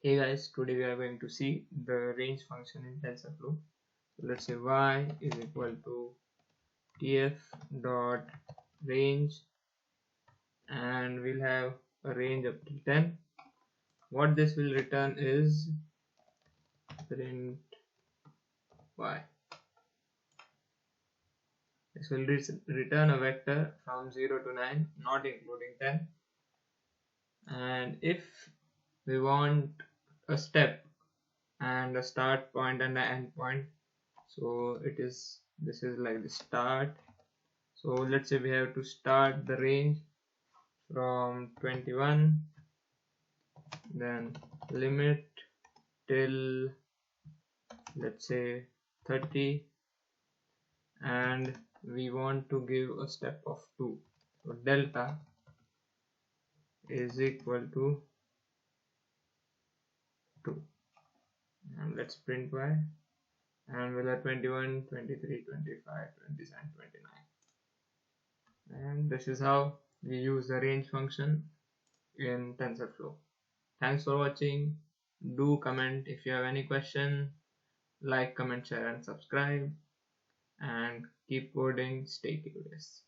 Hey guys, today we are going to see the range function in TensorFlow. So let's say y is equal to tf dot range, and we'll have a range up to 10. What this will return is print y. This will return a vector from 0 to 9, not including 10. And if we want a step and a start point and an end point, so this is like the start. So let's say we have to start the range from 21, then limit till let's say 30, and we want to give a step of 2. So delta is equal to 2, and let's print y, and we'll have 21, 23, 25, 27, 29. And this is how we use the range function in TensorFlow. Thanks for watching. Do comment if you have any question. Like, comment, share and subscribe, and keep coding, stay curious.